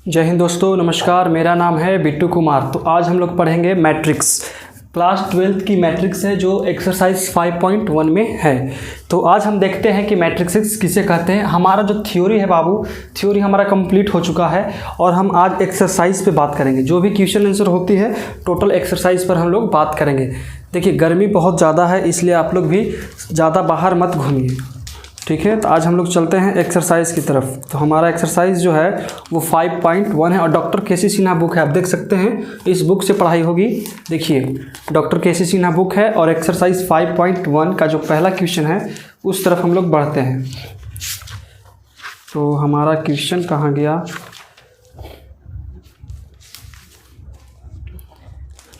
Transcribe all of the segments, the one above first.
जय हिंद दोस्तों, नमस्कार। मेरा नाम है बिट्टू कुमार। तो आज हम लोग पढ़ेंगे मैट्रिक्स। क्लास 12th की मैट्रिक्स है जो एक्सरसाइज 5.1 में है। तो आज हम देखते हैं कि मैट्रिक्स किसे कहते हैं। हमारा जो थ्योरी है बाबू, थ्योरी हमारा कंप्लीट हो चुका है और हम आज एक्सरसाइज पे बात करेंगे। जो भी क्वेश्चन आंसर होती है टोटल एक्सरसाइज पर हम लोग बात करेंगे। देखिए गर्मी बहुत ज़्यादा है, इसलिए आप लोग भी ज़्यादा बाहर मत घूमिए, ठीक है। तो आज हम लोग चलते हैं एक्सरसाइज की तरफ। तो हमारा एक्सरसाइज जो है वो 5.1 है और डॉक्टर केसी सिन्हा बुक है, आप देख सकते हैं। इस बुक से पढ़ाई होगी। देखिए डॉक्टर केसी सिन्हा बुक है और एक्सरसाइज 5.1 का जो पहला क्वेश्चन है उस तरफ हम लोग बढ़ते हैं। तो हमारा क्वेश्चन कहाँ गया,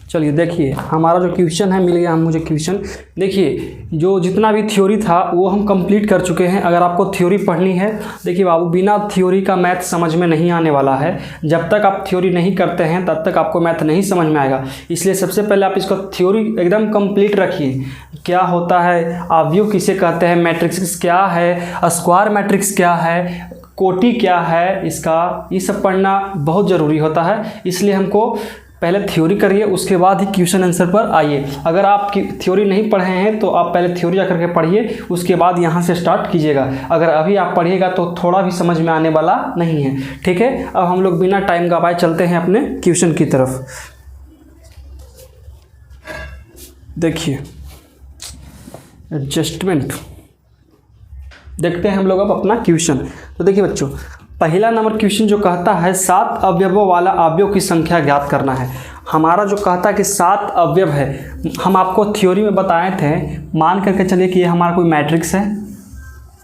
चलिए देखिए हमारा जो क्वेश्चन है मिल गया मुझे क्वेश्चन। देखिए जो जितना भी थ्योरी था वो हम कंप्लीट कर चुके हैं। अगर आपको थ्योरी पढ़नी है, देखिए बाबू बिना थ्योरी का मैथ समझ में नहीं आने वाला है। जब तक आप थ्योरी नहीं करते हैं तब तक आपको मैथ नहीं समझ में आएगा। इसलिए सबसे पहले आप इसको थ्योरी एकदम कंप्लीट रखिए। क्या होता है, अवयव किसे कहते हैं, मैट्रिक्स क्या है, स्क्वायर मैट्रिक्स क्या है, कोटि क्या है, इसका ये सब पढ़ना बहुत ज़रूरी होता है। इसलिए हमको पहले थ्योरी करिए, उसके बाद ही क्वेश्चन आंसर पर आइए। अगर आप थ्योरी नहीं पढ़े हैं तो आप पहले थ्योरी जा करके पढ़िए, उसके बाद यहाँ से स्टार्ट कीजिएगा। अगर अभी आप पढ़िएगा तो थोड़ा भी समझ में आने वाला नहीं है, ठीक है। अब हम लोग बिना टाइम गवाए चलते हैं अपने क्वेश्चन की तरफ। देखिए एडजस्टमेंट देखते हैं हम लोग अब अपना क्वेश्चन। तो देखिए बच्चों, पहला नंबर क्वेश्चन जो कहता है 7 अवयवों वाला अवयव की संख्या ज्ञात करना है। हमारा जो कहता है कि 7 अवयव है, हम आपको थ्योरी में बताए थे। मान करके चलिए कि ये हमारा कोई मैट्रिक्स है,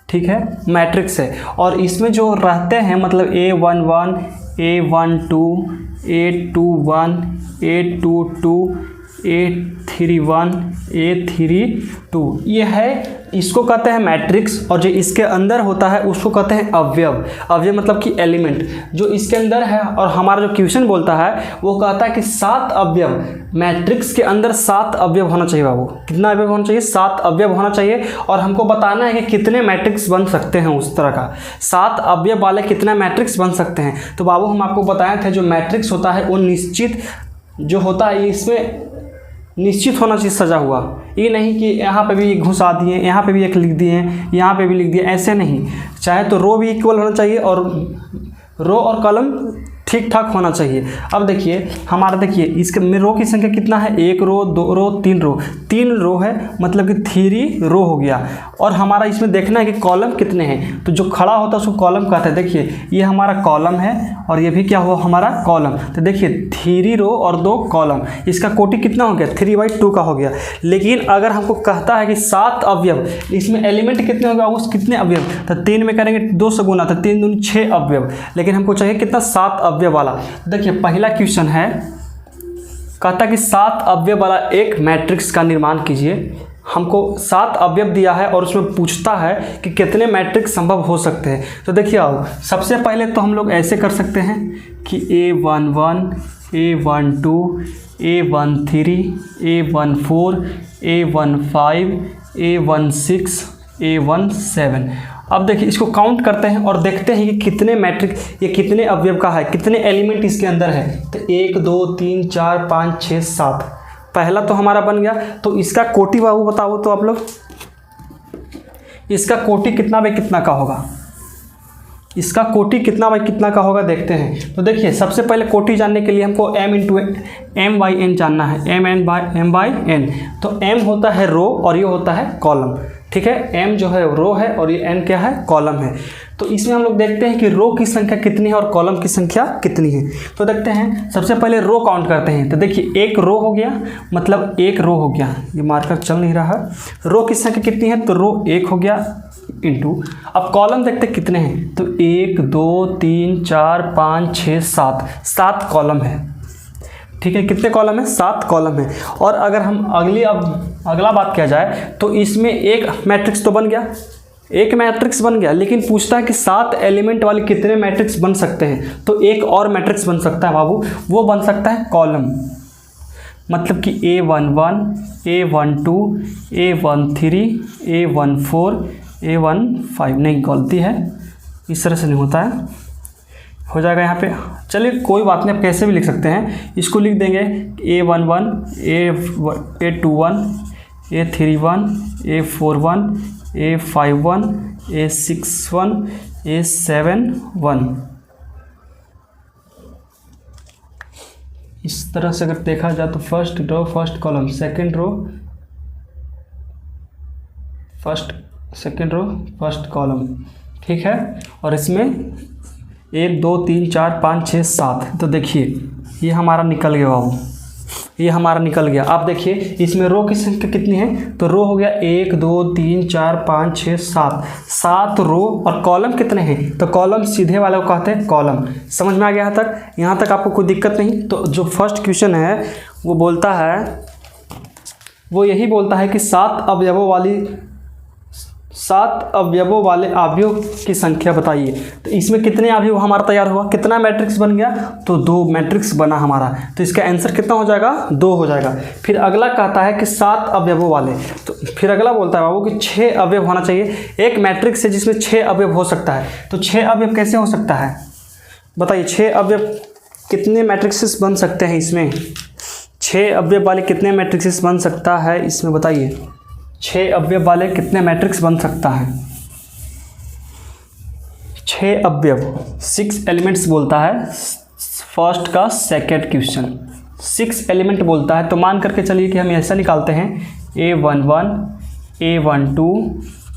ठीक है, मैट्रिक्स है। और इसमें जो रहते हैं मतलब A11, A12, A21, A22, A31, A32, ये है, इसको कहते हैं मैट्रिक्स। और जो इसके अंदर होता है उसको कहते हैं अवयव। अवयव मतलब कि एलिमेंट जो इसके अंदर है। और हमारा जो क्वेश्चन बोलता है वो कहता है कि 7 अवयव, मैट्रिक्स के अंदर 7 अवयव होना चाहिए बाबू। कितना अवयव होना चाहिए? 7 अवयव होना चाहिए। और हमको बताना है कि कितने मैट्रिक्स बन सकते हैं उस तरह का। 7 अवयव वाले कितने मैट्रिक्स बन सकते हैं। तो बाबू हम आपको बताए थे जो मैट्रिक्स होता है वो निश्चित जो होता है, इसमें निश्चित होना चाहिए सजा हुआ। ये नहीं कि यहाँ पे भी घुसा दिए, यहाँ पे भी एक लिख दिए, यहाँ पे भी लिख दिए, ऐसे नहीं। चाहे तो रो भी इक्वल होना चाहिए और रो और कॉलम ठीक ठाक होना चाहिए। अब देखिए हमारा, देखिए इसके में रो की संख्या कितना है, 1 रो, 2 रो, 3 रो। 3 रो है मतलब कि 3 रो हो गया। और हमारा इसमें देखना है कि कॉलम कितने हैं। तो जो खड़ा होता है उसको कॉलम कहते हैं। देखिए ये हमारा कॉलम है और ये भी क्या हुआ हमारा कॉलम। तो देखिए 3 रो और 2 कॉलम, इसका कोटि कितना हो गया, 3/2 का हो गया। लेकिन अगर हमको कहता है कि 7 अवयव, इसमें एलिमेंट कितने हो गया उस कितने अवयव, तो 3 में करेंगे 2 से गुना, तो 3 दूनी 6 अवयव। लेकिन हमको चाहिए कितना, 7 अवयव वाला। देखिए पहला क्वेश्चन है, कहता है कि 7 अवयव वाला एक मैट्रिक्स का निर्माण कीजिए। हमको 7 अवयव दिया है और उसमें पूछता है कि कितने मैट्रिक्स संभव हो सकते हैं। तो देखिए आओ, सबसे पहले तो हम लोग ऐसे कर सकते हैं कि A11, A12, A13, A14, A15, A16, A17। अब देखिए इसको काउंट करते हैं और देखते हैं कि कितने मैट्रिक्स, ये कितने अवयव का है, कितने एलिमेंट इसके अंदर है। तो 1 2 3 4 5 6 7, पहला तो हमारा बन गया। तो इसका कोटि बाबू बताओ तो आप लोग, इसका कोटि कितना बाई कितना का होगा, इसका कोटि कितना बाई कितना का होगा देखते हैं। तो देखिए सबसे पहले कोटि जानने के लिए हमको m/n जानना है, m/n। तो m होता है रो और ये होता है कॉलम, ठीक है। m जो है रो है और ये n क्या है, कॉलम है। तो इसमें हम लोग देखते हैं कि रो की संख्या कितनी है और कॉलम की संख्या कितनी है। तो देखते हैं, सबसे पहले रो काउंट करते हैं। तो देखिए 1 रो हो गया, मतलब 1 रो हो गया, ये मार्कर चल नहीं रहा है। रो की संख्या कितनी है, तो रो 1 हो गया इंटू। अब कॉलम देखते हैं कितने हैं, तो 1 2 3 4 5 6 7, 7 कॉलम है, ठीक है। कितने कॉलम है, 7 कॉलम है। और अगर हम अगला बात किया जाए तो इसमें एक मैट्रिक्स तो बन गया, एक मैट्रिक्स बन गया। लेकिन पूछता है कि 7 एलिमेंट वाले कितने मैट्रिक्स बन सकते हैं। तो एक और मैट्रिक्स बन सकता है बाबू, वो बन सकता है कॉलम। मतलब कि A11, A12, A13, A14, A15, नहीं गलती है, इस तरह से नहीं होता है। हो जाएगा यहाँ पे। चलिए कोई बात नहीं, आप कैसे भी लिख सकते हैं, इसको लिख देंगे A11 A21 A31 A41 A51 A61 A71। इस तरह से अगर देखा जाए तो first row first column, second row first second row first column, ठीक है। और इसमें 1 2 3 4 5 6 7, तो देखिए ये हमारा निकल गया बाबू, ये हमारा निकल गया। आप देखिए इसमें रो की संख्या कितनी है, तो रो हो गया 1 2 3 4 5 6 7, 7 रो। और कॉलम कितने हैं, तो कॉलम सीधे वाले को कहते हैं कॉलम। समझ में आ गया यहाँ तक आपको कोई दिक्कत नहीं। तो जो फर्स्ट क्वेश्चन है वो बोलता है, वो यही बोलता है कि 7 अवयवों वाले अवयव की संख्या बताइए। तो इसमें कितने अवयव हमारा तैयार हुआ, कितना मैट्रिक्स बन गया, तो 2 मैट्रिक्स बना हमारा। तो इसका आंसर कितना हो जाएगा, 2 हो जाएगा। फिर अगला कहता है कि 7 अवयवों वाले, तो फिर अगला बोलता है बाबू कि 6 अवयव होना चाहिए। एक मैट्रिक्स है जिसमें 6 अवयव हो सकता है, तो 6 अवयव कैसे हो सकता है बताइए। 6 अवयव कितने मैट्रिक्सेस बन सकते हैं इसमें, 6 अवयव वाले कितने मैट्रिक्सेस बन सकता है इसमें बताइए। 6 अवयव वाले कितने मैट्रिक्स बन सकता है, 6 अवयव 6 एलिमेंट्स बोलता है फर्स्ट का सेकेंड क्वेश्चन, 6 एलिमेंट बोलता है। तो मान करके चलिए कि हम ऐसा निकालते हैं A11 A12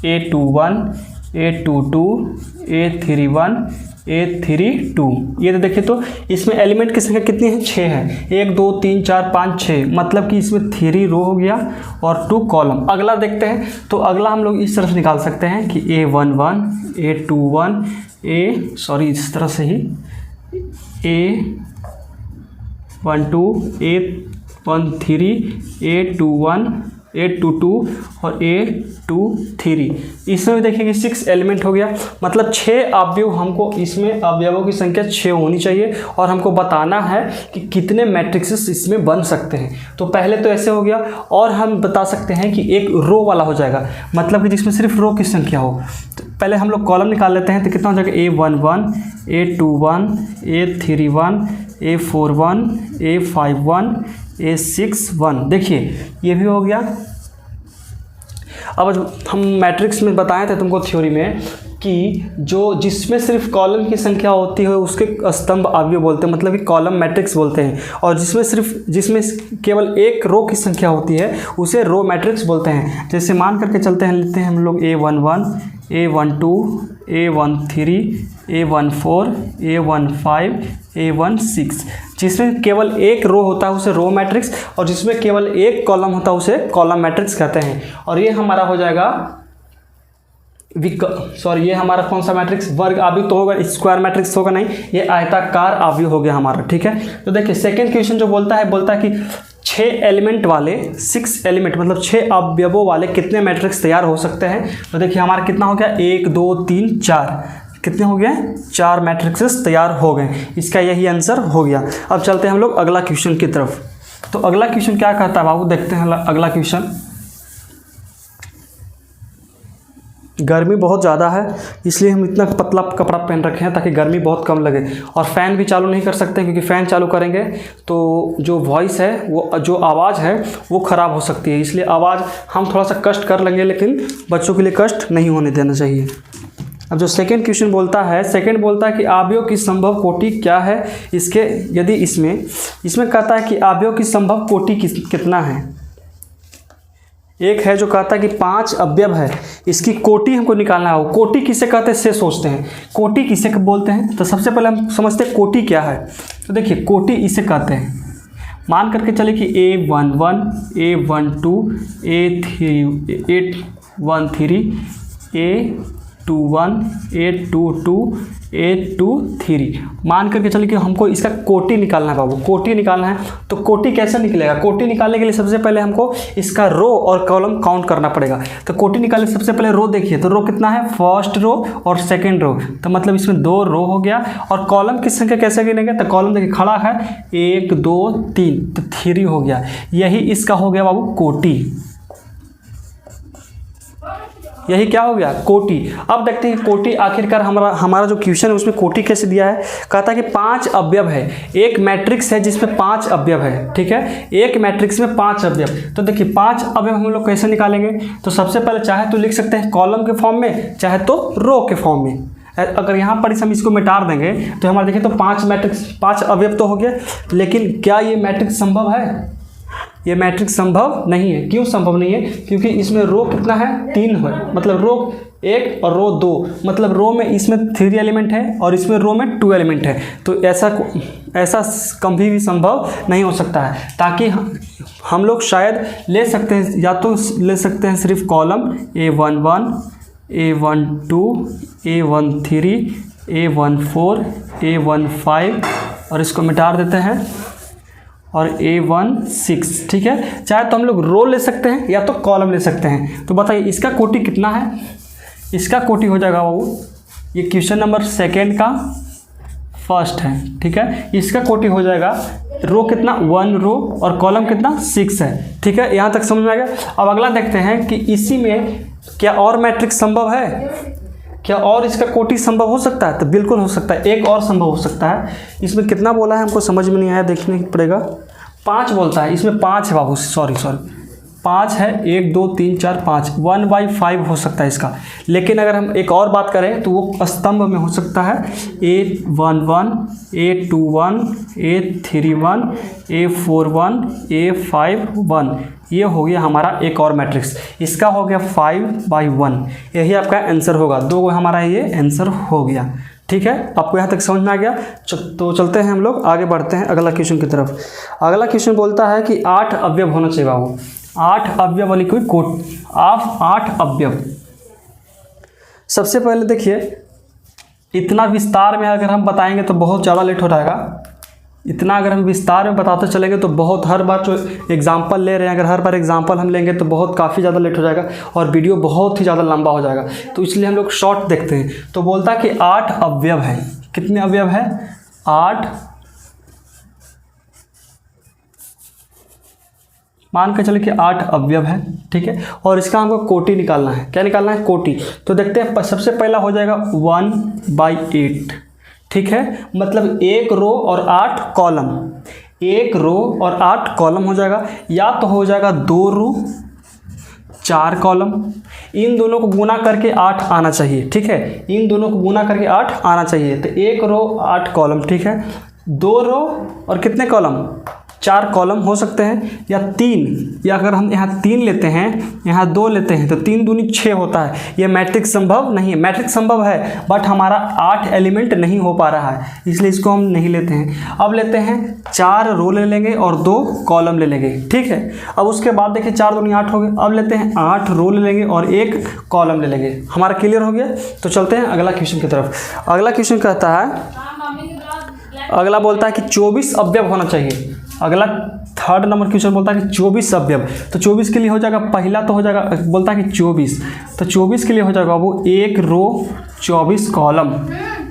A21 A22 A31 A32। ये तो देखिए, तो इसमें एलिमेंट की संख्या कितनी है, 6 है। 1 2 3 4 5 6, मतलब कि इसमें 3 रो हो गया और 2 कॉलम। अगला देखते हैं, तो अगला हम लोग इस तरह से निकाल सकते हैं कि A11 A21 इस तरह से ही A12 A13 A21 A22 और A23। इसमें भी देखिए कि 6 एलिमेंट हो गया, मतलब 6 अवयव हमको, इसमें अवयवों की संख्या 6 होनी चाहिए और हमको बताना है कि कितने मैट्रिक्सेस इसमें बन सकते हैं। तो पहले तो ऐसे हो गया, और हम बता सकते हैं कि एक रो वाला हो जाएगा, मतलब कि जिसमें सिर्फ रो की संख्या हो। तो पहले हम लोग कॉलम निकाल लेते हैं, तो कितना हो जाएगा A11 A21 A31 A41 A51 A61। देखिए ये भी हो गया। अब हम मैट्रिक्स में बताए थे तुमको थ्योरी में कि जिसमें सिर्फ कॉलम की संख्या होती है उसके स्तंभ अवयव बोलते हैं, मतलब कि कॉलम मैट्रिक्स बोलते हैं। और जिसमें केवल एक रो की संख्या होती है उसे रो मैट्रिक्स बोलते हैं। जैसे मान करके चलते हैं, लेते हैं हम लोग A11 A12 A13 A14 A15 A16। जिसमें केवल एक रो होता है उसे रो मैट्रिक्स, और जिसमें केवल एक कॉलम होता है उसे कॉलम मैट्रिक्स कहते हैं। और ये हमारा हो जाएगा ये हमारा कौन सा मैट्रिक्स, वर्ग अवयव तो होगा, स्क्वायर मैट्रिक्स होगा नहीं, ये आयताकार अवयव हो गया हमारा, ठीक है। तो देखिए सेकंड क्वेश्चन जो बोलता है कि 6 एलिमेंट वाले 6 एलिमेंट मतलब 6 अवयवों वाले कितने मैट्रिक्स तैयार हो सकते हैं। तो देखिए हमारा कितना हो गया, 1 2 3 4, कितने हो गए, 4 मैट्रिक्सेस तैयार हो गए। इसका यही आंसर हो गया। अब चलते हैं हम लोग अगला क्वेश्चन की तरफ। तो अगला क्वेश्चन क्या कहता है बाबू, देखते हैं अगला क्वेश्चन। गर्मी बहुत ज़्यादा है इसलिए हम इतना पतला कपड़ा पहन रखे हैं ताकि गर्मी बहुत कम लगे, और फ़ैन भी चालू नहीं कर सकते क्योंकि फ़ैन चालू करेंगे तो जो वॉइस है, वो जो आवाज़ है वो ख़राब हो सकती है। इसलिए आवाज़ हम थोड़ा सा कष्ट कर लेंगे, लेकिन बच्चों के लिए कष्ट नहीं होने देना चाहिए। अब जो सेकंड क्वेश्चन बोलता है कि अवयव की संभव कोटि क्या है। यदि इसमें कहता है कि अवयव की संभव कोटि कितना है। एक है जो कहता है कि 5 अवयव है, इसकी कोटि हमको निकालना है। कोटि किसे कहते हैं से सोचते हैं, कोटि किसे बोलते हैं। तो सबसे पहले हम समझते हैं कोटि क्या है। तो देखिए कोटि इसे कहते हैं, मान करके चले कि A11 A12 A13 A21 A22 A23, मान करके चलिए कि हमको इसका कोटि निकालना है बाबू, कोटि निकालना है। तो कोटि कैसे निकलेगा, कोटि निकालने के लिए सबसे पहले हमको इसका रो और कॉलम काउंट करना पड़ेगा। तो कोटि निकालने से सबसे पहले रो देखिए, तो रो कितना है, फर्स्ट रो और सेकंड रो, तो मतलब इसमें 2 रो हो गया। और कॉलम की संख्या कैसे गिनेंगे, तो कॉलम देखिए खड़ा है 1 2 3, तो 3 हो गया। यही इसका हो गया बाबू कोटि। यही क्या हो गया, कोटि। अब देखते हैं कोटि आखिरकार हमारा जो क्वेश्चन है उसमें कोटि कैसे दिया है। कहता है कि 5 अवयव है, एक मैट्रिक्स है जिसमें 5 अवयव है, ठीक है, एक मैट्रिक्स में 5 अवयव। तो देखिए 5 अवयव हम लोग कैसे निकालेंगे, तो सबसे पहले चाहे तो लिख सकते हैं कॉलम के फॉर्म में, चाहे तो रो के फॉर्म में। अगर यहाँ पर हम इसको मिटा देंगे तो हमारा देखिए तो 5 मैट्रिक्स 5 अवयव तो हो गया, लेकिन क्या ये मैट्रिक्स संभव है, ये मैट्रिक्स संभव नहीं है। क्यों संभव नहीं है, क्योंकि इसमें रो कितना है, 3 है, मतलब रो 1 और रो 2, मतलब रो में इसमें 3 एलिमेंट है और इसमें रो में 2 एलिमेंट है। तो ऐसा कभी भी संभव नहीं हो सकता है। ताकि हम लोग शायद ले सकते हैं, या तो ले सकते हैं सिर्फ column A11, A12, A13, A14, A15 और इसको मिटा देते हैं और A16, ठीक है। चाहे तो हम लोग रो ले सकते हैं या तो कॉलम ले सकते हैं। तो बताइए इसका कोटि कितना है, इसका कोटि हो जाएगा बाबू, ये क्वेश्चन नंबर 2 का फर्स्ट है, ठीक है। इसका कोटि हो जाएगा रो कितना, 1 रो और कॉलम कितना 6 है, ठीक है। यहाँ तक समझ में आ गया। अब अगला देखते हैं कि इसी में क्या और मैट्रिक्स संभव है, क्या और इसका कोटि संभव हो सकता है, तो बिल्कुल हो सकता है, एक और संभव हो सकता है। इसमें कितना बोला है हमको समझ में नहीं आया, देखने पड़ेगा। 5 बोलता है, इसमें 5 है बाबू, सॉरी 5 है, 1 2 3 4 5, 1/5 हो सकता है इसका। लेकिन अगर हम एक और बात करें तो वो स्तंभ में हो सकता है, A11, A21, A31, A41, A51, ये हो गया हमारा एक और मैट्रिक्स। इसका हो गया 5/1, यही आपका आंसर होगा। 2 हमारा ये आंसर हो गया, ठीक है। आपको यहाँ तक समझ में आ गया। तो चलते हैं हम लोग आगे बढ़ते हैं अगला क्वेश्चन की तरफ। अगला क्वेश्चन बोलता है कि 8 अवयव होना चाहिए बाबू, 8 अवयव वाली कोई कोट ऑफ 8 अवयव। सबसे पहले देखिए, इतना विस्तार में अगर हम बताएंगे तो बहुत ज़्यादा लेट हो जाएगा। इतना अगर हम विस्तार में बताते चलेंगे तो बहुत, हर बार जो एग्जाम्पल ले रहे हैं, अगर हर बार एग्जाम्पल हम लेंगे तो बहुत काफ़ी ज़्यादा लेट हो जाएगा और वीडियो बहुत ही ज़्यादा लंबा हो जाएगा। तो इसलिए हम लोग शॉर्ट देखते हैं। तो बोलता है कि 8 अवयव है, कितने अवयव है, 8, मान के चले कि 8 अवयव है, ठीक है। और इसका हमको कोटि निकालना है। क्या निकालना है, कोटि। तो देखते हैं, सबसे पहला हो जाएगा 1/8, ठीक है, मतलब 1 रो और 8 कॉलम, 1 रो और 8 कॉलम हो जाएगा। या तो हो जाएगा 2 रो 4 कॉलम, इन दोनों को गुना करके 8 आना चाहिए, ठीक है, इन दोनों को गुना करके 8 आना चाहिए। तो 1 रो 8 कॉलम, ठीक है, 2 रो और कितने कॉलम, 4 कॉलम हो सकते हैं, या 3, या अगर हम यहाँ 3 लेते हैं, यहाँ 2 लेते हैं तो 3 दूनी 6 होता है। ये मैट्रिक्स संभव नहीं है, मैट्रिक्स संभव है बट हमारा 8 एलिमेंट नहीं हो पा रहा है, इसलिए इसको हम नहीं लेते हैं। अब लेते हैं 4 रो ले लेंगे और 2 कॉलम ले लेंगे, ठीक है। अब उसके बाद देखिए 4 दूनी 8 हो गए। अब लेते हैं 8 रो ले लेंगे और 1 कॉलम ले लेंगे। हमारा क्लियर हो गया। तो चलते हैं अगला क्वेश्चन की तरफ। अगला क्वेश्चन कहता है, अगला बोलता है कि 24 अवयव होना चाहिए। अगला 3rd नंबर क्वेश्चन बोलता है कि 24 अवयव। तो 24 के लिए हो जाएगा, पहला तो हो जाएगा, बोलता है कि 24, तो 24 के लिए हो जाएगा वो 1 रो 24 कॉलम,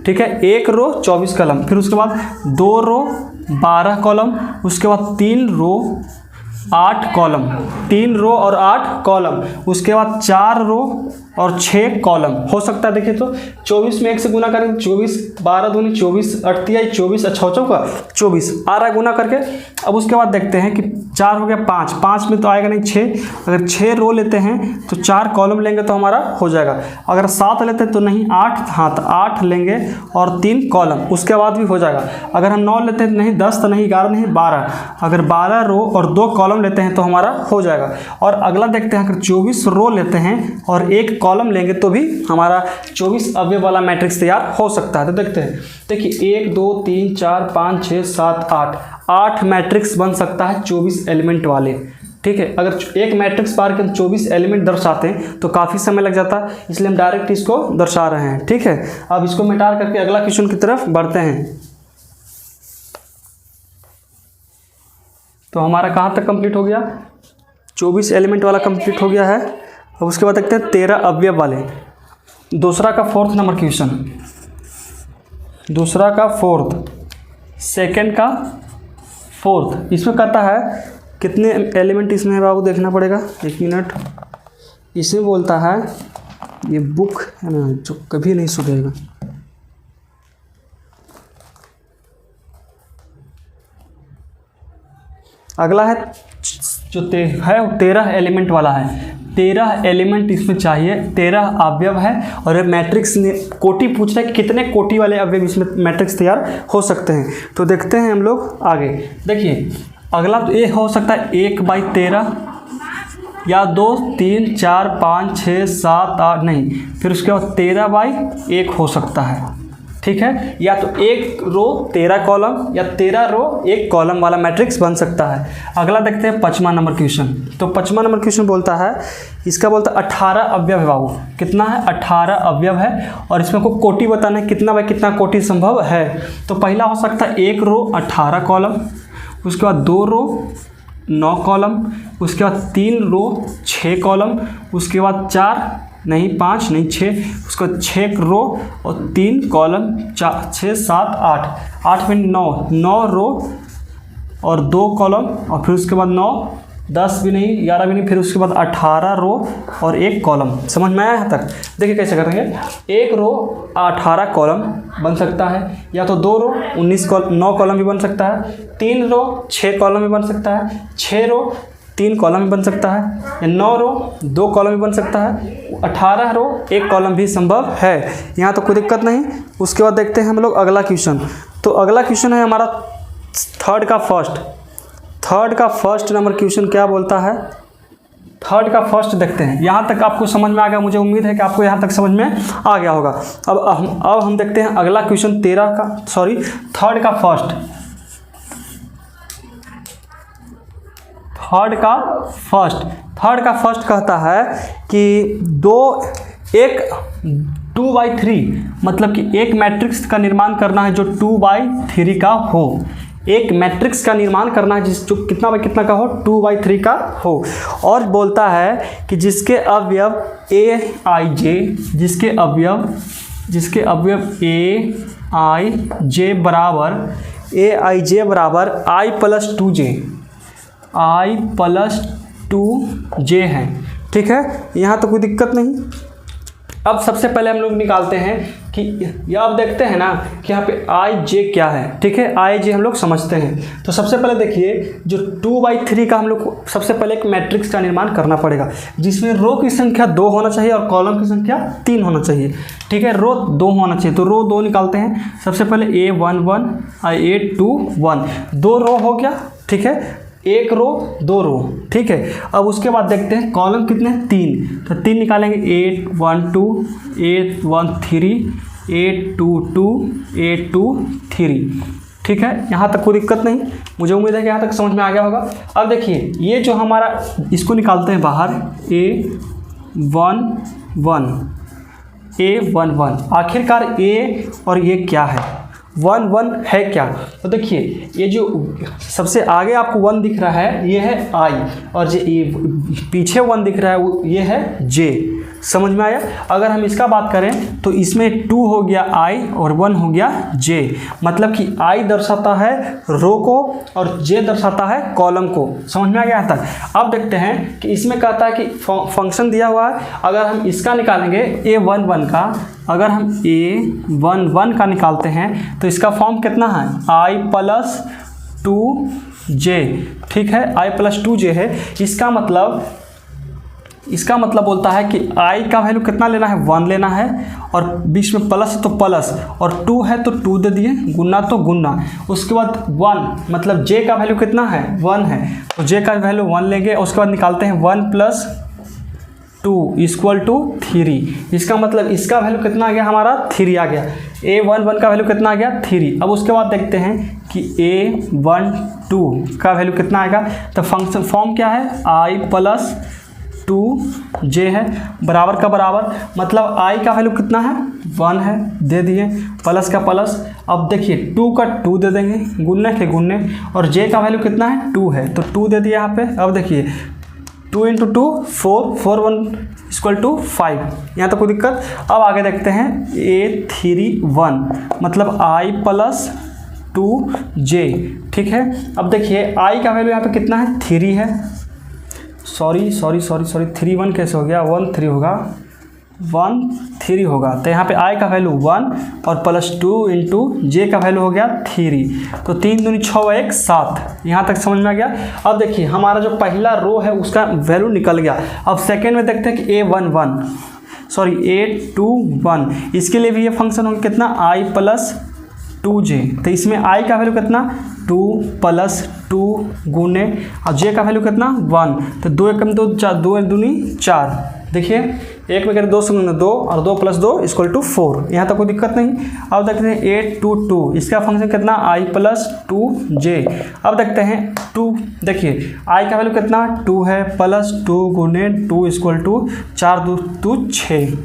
ठीक है, 1 रो 24 कॉलम। फिर उसके बाद 2 रो 12 कॉलम, उसके बाद 3 रो 8 कॉलम, 3 रो और 8 कॉलम, उसके बाद 4 रो और 6 कॉलम हो सकता है। देखिए तो 24 में 1 से गुना करेंगे, 24, 12 दूनी 24, 8 24, 6 चौका 24 आ रहा है गुना करके। अब उसके बाद देखते हैं कि 4 हो गया 5, 5 में तो आएगा नहीं 6, अगर 6 रो लेते हैं तो 4 कॉलम लेंगे तो हमारा हो जाएगा। अगर 7 लेते हैं तो नहीं 8, हाँ तो 8 लेंगे और 3 कॉलम, उसके बाद भी हो जाएगा। अगर हम 9 लेते हैं तो नहीं 10, तो नहीं 11, नहीं 12, अगर 12 रो और 2 कॉलम लेते हैं तो हमारा हो जाएगा। और अगला देखते हैं, अगर 24 रो लेते हैं और 1 कॉलम लेंगे तो भी हमारा 24 अवयव वाला मैट्रिक्स तैयार हो सकता है। तो देखते हैं, देखिए 1 2 3 4 5 6 7 8 मैट्रिक्स बन सकता है 24 एलिमेंट वाले, ठीक है। अगर एक मैट्रिक्स पार के 24 एलिमेंट दर्शाते हैं तो काफ़ी समय लग जाता है, इसलिए हम डायरेक्ट इसको दर्शा रहे हैं, ठीक है। अब इसको मिटा करके अगला क्वेश्चन की तरफ बढ़ते हैं। तो हमारा कहाँ तक कंप्लीट हो गया, 24 एलिमेंट वाला कंप्लीट हो गया है। अब उसके बाद देखते हैं 13 अवयव वाले, दूसरा का 4th नंबर क्वेश्चन, दूसरा का 4th, सेकंड का 4th। इसमें कहता है कितने एलिमेंट इसमें है बाबू, देखना पड़ेगा, 1 मिनट। इसमें बोलता है ये बुक है ना जो कभी नहीं सुधरेगा। अगला है जो है 13 एलिमेंट वाला है। 13 एलिमेंट इसमें चाहिए, 13 अवयव है और ये मैट्रिक्स ने कोटि पूछ रहा है कि कितने कोटि वाले अवयव इसमें मैट्रिक्स तैयार हो सकते हैं। तो देखते हैं हम लोग आगे। देखिए अगला तो ये हो सकता है 1/13 या 2, 3, 4, 5, 6, 7, 8 नहीं, फिर उसके बाद 13/1 हो सकता है। ठीक है, या तो 1 रो 13 कॉलम या 13 रो 1 कॉलम वाला मैट्रिक्स बन सकता है। अगला देखते हैं 5वां नंबर क्वेश्चन। तो 5वां नंबर क्वेश्चन बोलता है, इसका बोलता है 18 अवयव है बाबू। कितना है? 18 अवयव है और इसमें को कोटि बताना है कितना बाई कितना कोटि संभव है। तो पहला हो सकता है 1 रो 18 कॉलम, उसके बाद 2 रो 9 कॉलम, उसके बाद 3 रो 6 कॉलम, उसके बाद 4 नहीं 5 नहीं 6, उसके बाद 6 रो और 3 कॉलम, 6 7 8 में 9 रो और 2 कॉलम, और फिर उसके बाद 9 10 भी नहीं 11 भी नहीं, फिर उसके बाद 18 रो और 1 कॉलम। समझ में आया यहाँ तक? देखिए कैसे करेंगे। 1 रो 18 कॉलम बन सकता है, या तो 2 रो 9 कॉलम भी बन सकता है, 3 रो 6 कॉलम भी बन सकता है, 6 रो 3 कॉलम भी बन सकता है, या 9 रो 2 कॉलम भी बन सकता है, 18 रो 1 कॉलम भी संभव है। यहाँ तो कोई दिक्कत नहीं। उसके बाद देखते हैं हम लोग अगला क्वेश्चन। तो अगला क्वेश्चन है हमारा थर्ड का फर्स्ट नंबर क्वेश्चन क्या बोलता है। थर्ड का फर्स्ट देखते हैं। यहाँ तक आपको समझ में आ गया, मुझे उम्मीद है कि आपको यहाँ तक समझ में आ गया होगा। अब हम देखते हैं अगला क्वेश्चन थर्ड का फर्स्ट कहता है कि 2/3 मतलब कि एक मैट्रिक्स का निर्माण करना है जो 2/3 का हो। एक मैट्रिक्स का निर्माण करना है जो कितना बाई कितना का हो, 2/3 का हो। और बोलता है कि जिसके अवयव जिसके अवयव Aij बराबर I+2j है। ठीक है, यहाँ तो कोई दिक्कत नहीं। अब सबसे पहले हम लोग निकालते हैं कि ये अब देखते हैं ना कि यहाँ पे Ij क्या है। ठीक है, Ij हम लोग समझते हैं। तो सबसे पहले देखिए जो 2/3 का हम लोग को सबसे पहले एक मैट्रिक्स का निर्माण करना पड़ेगा जिसमें रो की संख्या 2 होना चाहिए और कॉलम की संख्या 3 होना चाहिए। ठीक है, रो 2 होना चाहिए, तो रो 2 निकालते हैं। सबसे पहले A11 A21 2 रो हो गया। ठीक है, 1 रो 2 रो। ठीक है, अब उसके बाद देखते हैं कॉलम कितने हैं, 3, तो 3 निकालेंगे 812 813 822 823। ठीक है, यहाँ तक कोई दिक्कत नहीं। मुझे उम्मीद है कि यहाँ तक समझ में आ गया होगा। अब देखिए ये जो हमारा इसको निकालते हैं बाहर A11 आखिरकार A और ये क्या है, 1 है क्या। तो देखिए ये जो सबसे आगे आपको 1 दिख रहा है ये है I, और ये पीछे 1 दिख रहा है ये है J। समझ में आया। अगर हम इसका बात करें तो इसमें 2 हो गया I और 1 हो गया J, मतलब कि I दर्शाता है रो को और J दर्शाता है कॉलम को। समझ में आ गया तक। अब देखते हैं कि इसमें कहता है कि फंक्शन दिया हुआ है, अगर हम इसका निकालेंगे A11 का, अगर हम A11 का निकालते हैं तो इसका फॉर्म कितना है, I+2j। ठीक है, I+2j है। इसका मतलब बोलता है कि I का वैल्यू कितना लेना है, 1 लेना है, और बीच में प्लस है तो प्लस, और 2 है तो 2 दे दिए, गुना तो गुना। उसके बाद 1 मतलब J का वैल्यू कितना है, 1 है, तो J का वैल्यू 1 लेंगे। उसके बाद निकालते हैं 1+2 = 3। इसका मतलब इसका वैल्यू कितना आ गया हमारा, 3 आ गया। A11 का वैल्यू कितना आ गया, 3। अब उसके बाद देखते हैं कि A12 का वैल्यू कितना आएगा। तो फंक्शन फॉर्म क्या है, I+2j है, बराबर का बराबर, मतलब I का वैल्यू कितना है, 1 है, दे दिए, प्लस का प्लस। अब देखिए 2 का 2 दे देंगे, गुन्ने के गुन्ने, और J का वैल्यू कितना है, 2 है, तो 2 दे दिए यहाँ पे। अब देखिए 2 × 2 4 4 1 = 5। यहाँ तो कोई दिक्कत। अब आगे देखते हैं A31 मतलब I+2j। ठीक है, अब देखिए I का वैल्यू यहाँ पे कितना है, 3 है। सॉरी 3 1 कैसे हो गया, 1 3 होगा, 13 होगा। तो यहाँ पे i का वैल्यू 1 और +2 इंटू जे का वैल्यू हो गया 3। तो 3 दूनी 6 व 1 7। यहाँ तक समझ में आ गया। अब देखिए हमारा जो पहला रो है उसका वैल्यू निकल गया। अब सेकेंड में देखते हैं कि A21, इसके लिए भी ये फंक्शन होगा कितना i + 2j। तो इसमें i का वैल्यू कितना 2 + 2 गुने और j का वैल्यू कितना 1। तो 2 एकम 2 4, 2 दूनी 4। देखिए एक में करें 2 से 2 और 2 + 2 = 4। यहाँ तक कोई दिक्कत नहीं। अब देखते हैं 822, इसका फंक्शन कितना i + 2j। अब देखते हैं 2, देखिए i का वैल्यू कितना 2 है +2 गुने 2 = 4 2 6।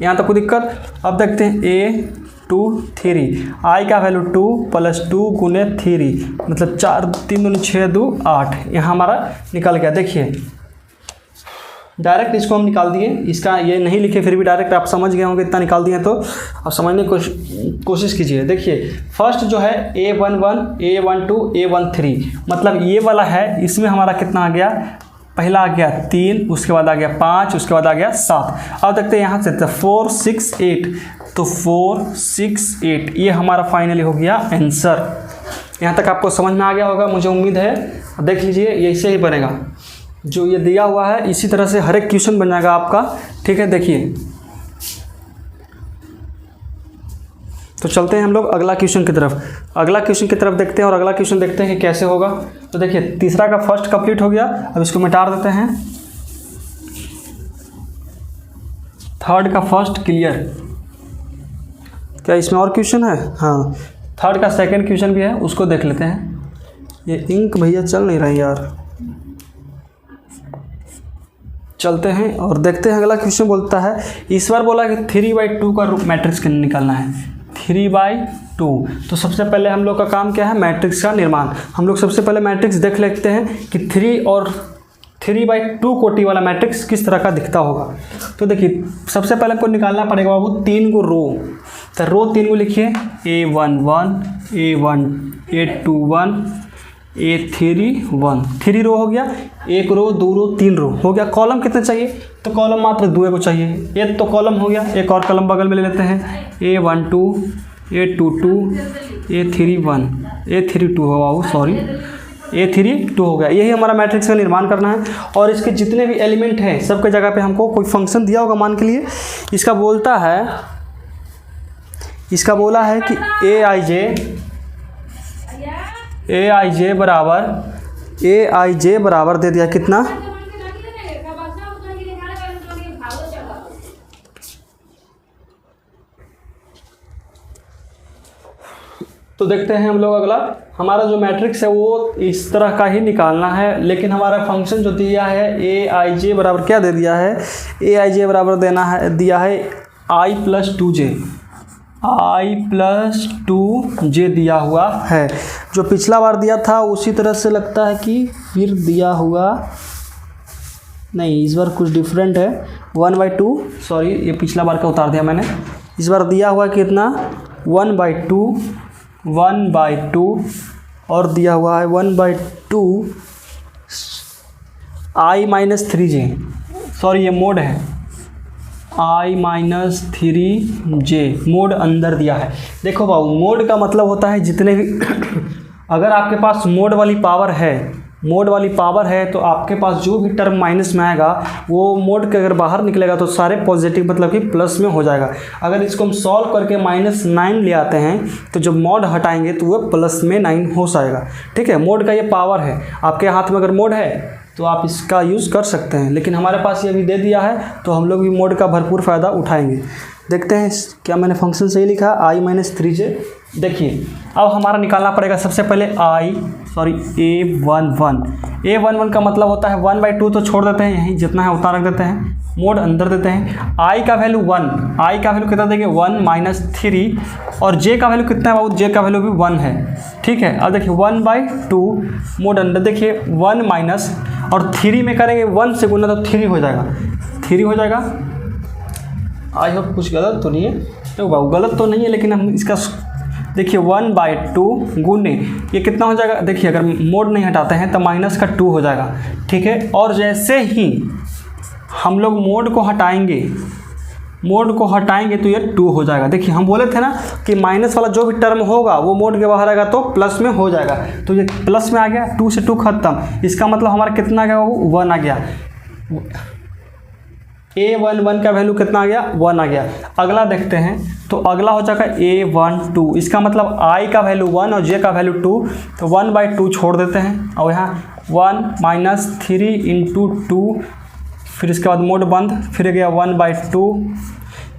यहाँ तक कोई दिक्कत। अब देखते हैं A23, i का वैल्यू 2 + 2 गुने 3 मतलब 4 3 दूनी 6 2 8। यहाँ हमारा निकल गया। देखिए डायरेक्ट इसको हम निकाल दिए, इसका ये नहीं लिखे फिर भी डायरेक्ट आप समझ गए होंगे। इतना निकाल दिए तो अब समझने की कोशिश कीजिए। देखिए फर्स्ट जो है A11 A12 A13 मतलब ये वाला है, इसमें हमारा कितना आ गया, पहला आ गया 3, उसके बाद आ गया 5, उसके बाद आ गया 7। अब देखते हैं यहाँ से 4 6 8, तो 4 6 8 ये हमारा फाइनली हो गया आंसर। यहाँ तक आपको समझ में आ गया होगा मुझे उम्मीद है। देख लीजिए ये ऐसे ही बनेगा, जो ये दिया हुआ है इसी तरह से हर एक क्वेश्चन बन जाएगा आपका। ठीक है, देखिए तो चलते हैं हम लोग अगला क्वेश्चन की तरफ। अगला क्वेश्चन की तरफ देखते हैं और अगला क्वेश्चन देखते हैं कि कैसे होगा। तो देखिए तीसरा का फर्स्ट कंप्लीट हो गया, अब इसको मिटा देते हैं। थर्ड का फर्स्ट क्लियर। क्या इसमें और क्वेश्चन है? हाँ, थर्ड का सेकंड क्वेश्चन भी है, उसको देख लेते हैं। ये इंक भैया चल नहीं रही यार। चलते हैं और देखते हैं अगला क्वेश्चन बोलता है, इस बार बोला कि 3/2 का मैट्रिक्स निकालना है। 3/2। तो सबसे पहले हम लोग का काम क्या है, मैट्रिक्स का निर्माण। हम लोग सबसे पहले मैट्रिक्स देख लेते हैं कि 3 और 3/2 कोटि वाला मैट्रिक्स किस तरह का दिखता होगा। तो देखिए सबसे पहले हमको निकालना पड़ेगा बाबू 3 को रो। तो रो 3 को लिखिए A11 A1 A21 A31। 3 रो हो गया, 1 रो 2 रो 3 रो हो गया। कॉलम कितने चाहिए, तो कॉलम मात्र 2 को चाहिए। एक तो कॉलम हो गया, एक और कॉलम बगल में ले लेते हैं। A12 A22 A31 A32 हो बाबू सॉरी A32 हो गया। यही हमारा मैट्रिक्स का निर्माण करना है। और इसके जितने भी एलिमेंट हैं सबके जगह पे हमको कोई फंक्शन दिया होगा। मान के लिए इसका बोला है कि aij बराबर दे दिया कितना, तो देखते हैं हम लोग अगला। हमारा जो मैट्रिक्स है वो इस तरह का ही निकालना है, लेकिन हमारा फंक्शन जो दिया है aij बराबर क्या दे दिया है, aij बराबर दिया है i + 2j दिया हुआ है। जो पिछला बार दिया था उसी तरह से लगता है कि फिर दिया हुआ नहीं, इस बार कुछ डिफरेंट है। 1/2 सॉरी ये पिछला बार का उतार दिया मैंने। इस बार दिया हुआ कितना 1/2 और दिया हुआ है 1/2 i - 3j सॉरी ये मोड है i - 3j मोड अंदर दिया है। देखो बाबू मोड का मतलब होता है जितने भी अगर आपके पास मोड वाली पावर है तो आपके पास जो भी टर्म माइनस में आएगा वो मोड के अगर बाहर निकलेगा तो सारे पॉजिटिव मतलब कि प्लस में हो जाएगा। अगर इसको हम सॉल्व करके -9 ले आते हैं तो जब मोड हटाएंगे तो वो प्लस में 9 हो जाएगा। ठीक है, मोड का ये पावर है। आपके हाथ में अगर मोड है तो आप इसका यूज़ कर सकते हैं, लेकिन हमारे पास ये भी दे दिया है तो हम लोग भी मोड का भरपूर फ़ायदा उठाएंगे। देखते हैं क्या मैंने फंक्शन सही लिखा, i - 3j। देखिए अब हमारा निकालना पड़ेगा सबसे पहले A11 का मतलब होता है 1/2 तो छोड़ देते हैं, यहीं जितना है उतना रख देते हैं, मोड अंदर देते हैं। i का वैल्यू 1, i का वैल्यू कितना देंगे 1 - 3 और j का वैल्यू कितना है बाबू, j का वैल्यू भी 1 है। ठीक है, अब देखिए 1/2 मोड अंदर, देखिए 1 माइनस और 3 में करेंगे 1 से गुना तो 3 हो जाएगा। आई होप कुछ गलत तो नहीं है, तो बाबू गलत तो नहीं है, लेकिन हम इसका देखिए 1/2 गुने ये कितना हो जाएगा। देखिए अगर मोड नहीं हटाते हैं तो -2 हो जाएगा। ठीक है, और जैसे ही हम लोग मोड को हटाएंगे मोड को हटाएंगे तो ये 2 हो जाएगा। देखिए हम बोले थे ना कि माइनस वाला जो भी टर्म होगा वो मोड के बाहर आएगा तो प्लस में हो जाएगा, तो ये प्लस में आ गया, 2 से 2 खत्म। इसका मतलब हमारा कितना आ गया, वो 1 आ गया। A11 का वैल्यू कितना आ गया, 1 आ गया। अगला देखते हैं, तो अगला हो जाएगा A12, इसका मतलब I का वैल्यू 1 और J का वैल्यू 2, तो 1/2 छोड़ देते हैं और यहाँ 1 - 3 × 2, फिर इसके बाद मोड बंद, फिर गया 1/2।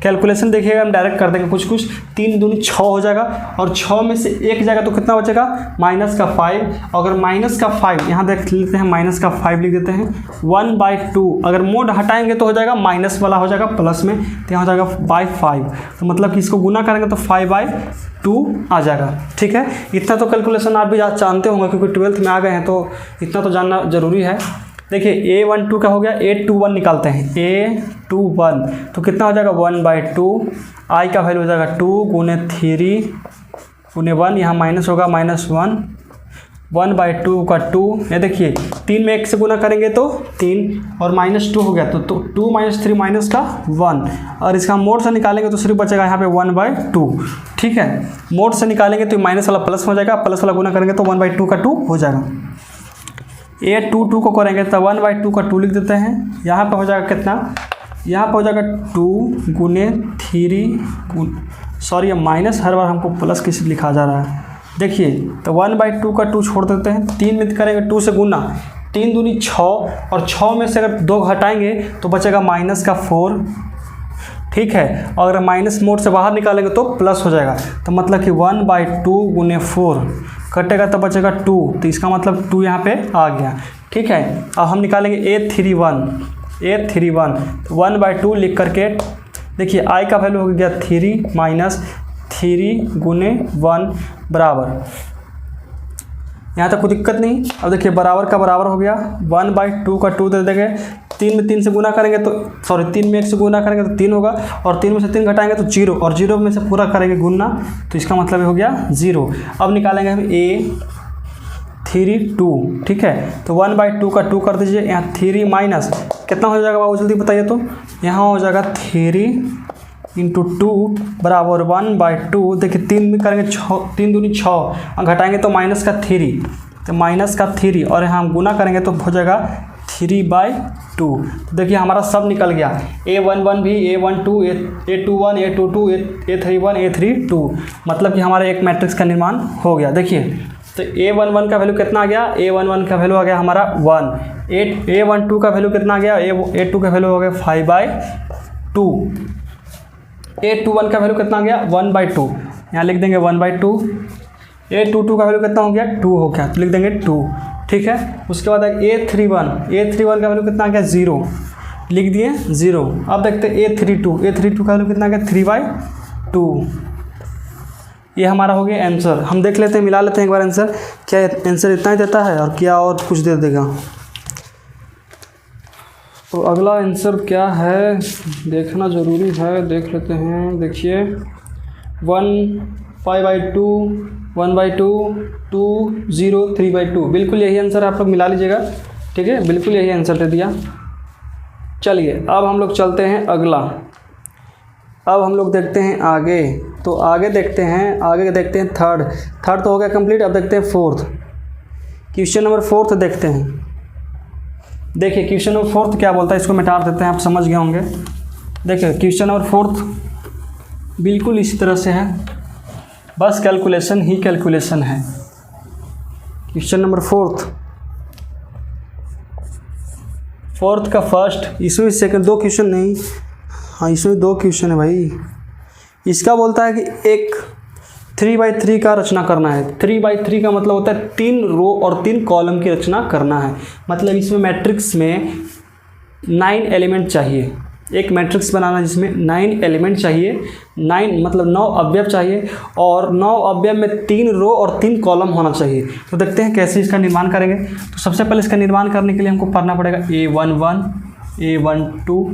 कैलकुलेशन देखिएगा हम डायरेक्ट कर देंगे कुछ 3 दूनी 6 हो जाएगा, और 6 में से 1 जाएगा तो कितना बचेगा, -5। अगर -5 यहाँ देख लेते हैं, -5 लिख देते हैं, 1/2। अगर मोड हटाएंगे तो हो जाएगा माइनस वाला हो जाएगा प्लस में, तो यहाँ हो जाएगा 5, तो मतलब कि इसको गुना करेंगे तो 5/2 आ जाएगा। ठीक है, इतना तो कैलकुलेशन आप भी जानते होंगे क्योंकि 12th में आ गए हैं, तो इतना तो जानना जरूरी है। देखिए A12 का हो गया, A21 निकालते हैं, A21 तो कितना हो जाएगा 1/2, I का वैल्यू हो जाएगा 2 × 3 × 1, यहाँ माइनस होगा -1, 1/2 का 2, ये देखिए 3 में 1 से गुना करेंगे तो 3 और -2 हो गया, तो 2 - 3 माइनस का 1, और इसका मोड से निकालेंगे तो सिर्फ बचेगा यहाँ पे 1/2। ठीक है, मोड से निकालेंगे तो माइनस वाला प्लस हो जाएगा, प्लस वाला गुना करेंगे तो 1/2 का 2 हो जाएगा। A22 को करेंगे तो 1/2 का 2 लिख देते हैं, यहाँ पे हो जाएगा कितना, यहाँ पे हो जाएगा 2 × 3 सॉरी माइनस हर बार हमको प्लस किसी लिखा जा रहा है। देखिए तो 1/2 का 2 छोड़ देते हैं, 3 में करेंगे 2 से गुना, 3 दूनी 6, और 6 में से अगर 2 घटाएंगे तो बचेगा -4। ठीक है, और अगर माइनस मोड से बाहर निकालेंगे तो प्लस हो जाएगा, तो मतलब कि 1/2 × 4 कटेगा तो बचेगा 2, तो इसका मतलब 2 यहाँ पे आ गया। ठीक है, अब हम निकालेंगे A31 1/2 लिख करके, देखिए I का वैल्यू हो गया 3 - 3 × 1 बराबर, यहाँ तक कोई दिक्कत नहीं। अब देखिए बराबर का बराबर हो गया, 1/2 का 2 दे देंगे, 3 में 3 से गुना करेंगे तो 3 में 1 से गुना करेंगे तो 3 होगा, और 3 में से 3 घटाएंगे तो 0, और 0 में से पूरा करेंगे गुना, तो इसका मतलब हो गया 0। अब निकालेंगे हम A32। ठीक है, तो 1/2 का 2 कर दीजिए, यहाँ 3 माइनस कितना हो जाएगा बाबू, जल्दी बताइए तो, यहाँ हो जाएगा 3 × 2 बराबर 1/2। देखिए 3 में करेंगे 3 दूनी 6, घटाएंगे तो -3, तो -3, और यहाँ हम गुना करेंगे तो हो जाएगा 3/2। देखिए हमारा सब निकल गया, A11 भी, A12, A21, A22, A31, A32, मतलब कि हमारे एक मैट्रिक्स का निर्माण हो गया। देखिए तो A11 का वैल्यू कितना आ गया, A11 का वैल्यू आ गया हमारा 1, A12 का वैल्यू कितना आ गया, A2 का वैल्यू हो गया 5/2, A21 का वैल्यू कितना आ गया 1/2, यहाँ लिख देंगे 1/2, A22 का वैल्यू कितना हो गया 2 हो गया, तो लिख देंगे 2। ठीक है, उसके बाद A31 का वैल्यू कितना आ गया 0, लिख दिए 0। अब देखते हैं A32 का वैल्यू कितना आ गया 3/2। ये हमारा हो गया आंसर। हम देख लेते हैं, मिला लेते हैं एक बार आंसर, क्या आंसर इतना ही देता है और क्या और कुछ दे देगा। तो अगला आंसर क्या है देखना ज़रूरी है, देख लेते हैं। देखिए 5/2, 1/2, 2, 0, 3/2, बिल्कुल यही आंसर आप लोग मिला लीजिएगा। ठीक है, बिल्कुल यही आंसर दे दिया। चलिए अब हम लोग चलते हैं अगला, अब हम लोग देखते हैं आगे। तो आगे देखते हैं थर्ड तो हो गया कंप्लीट। अब देखते हैं फोर्थ, क्वेश्चन नंबर 4 देखते हैं। देखिए क्वेश्चन नंबर 4 क्या बोलता है, इसको मिटा देते हैं, आप समझ गए होंगे। देखिए क्वेश्चन नंबर 4 बिल्कुल इसी तरह से है, बस कैलकुलेशन ही कैलकुलेशन है। क्वेश्चन नंबर 4 का फर्स्ट, इसमें सेकंड, 2 क्वेश्चन नहीं, हाँ इसमें 2 क्वेश्चन है भाई। इसका बोलता है कि एक 3/3 का रचना करना है। 3/3 का मतलब होता है 3 रो और 3 कॉलम की रचना करना है। मतलब इसमें मैट्रिक्स में 9 एलिमेंट चाहिए। एक मैट्रिक्स बनाना जिसमें 9 एलिमेंट चाहिए, 9 मतलब 9 अवयव चाहिए, और 9 अवयव में 3 रो और 3 कॉलम होना चाहिए। तो देखते हैं कैसे इसका निर्माण करेंगे। तो सबसे पहले इसका निर्माण करने के लिए हमको पढ़ना पड़ेगा A11, A12,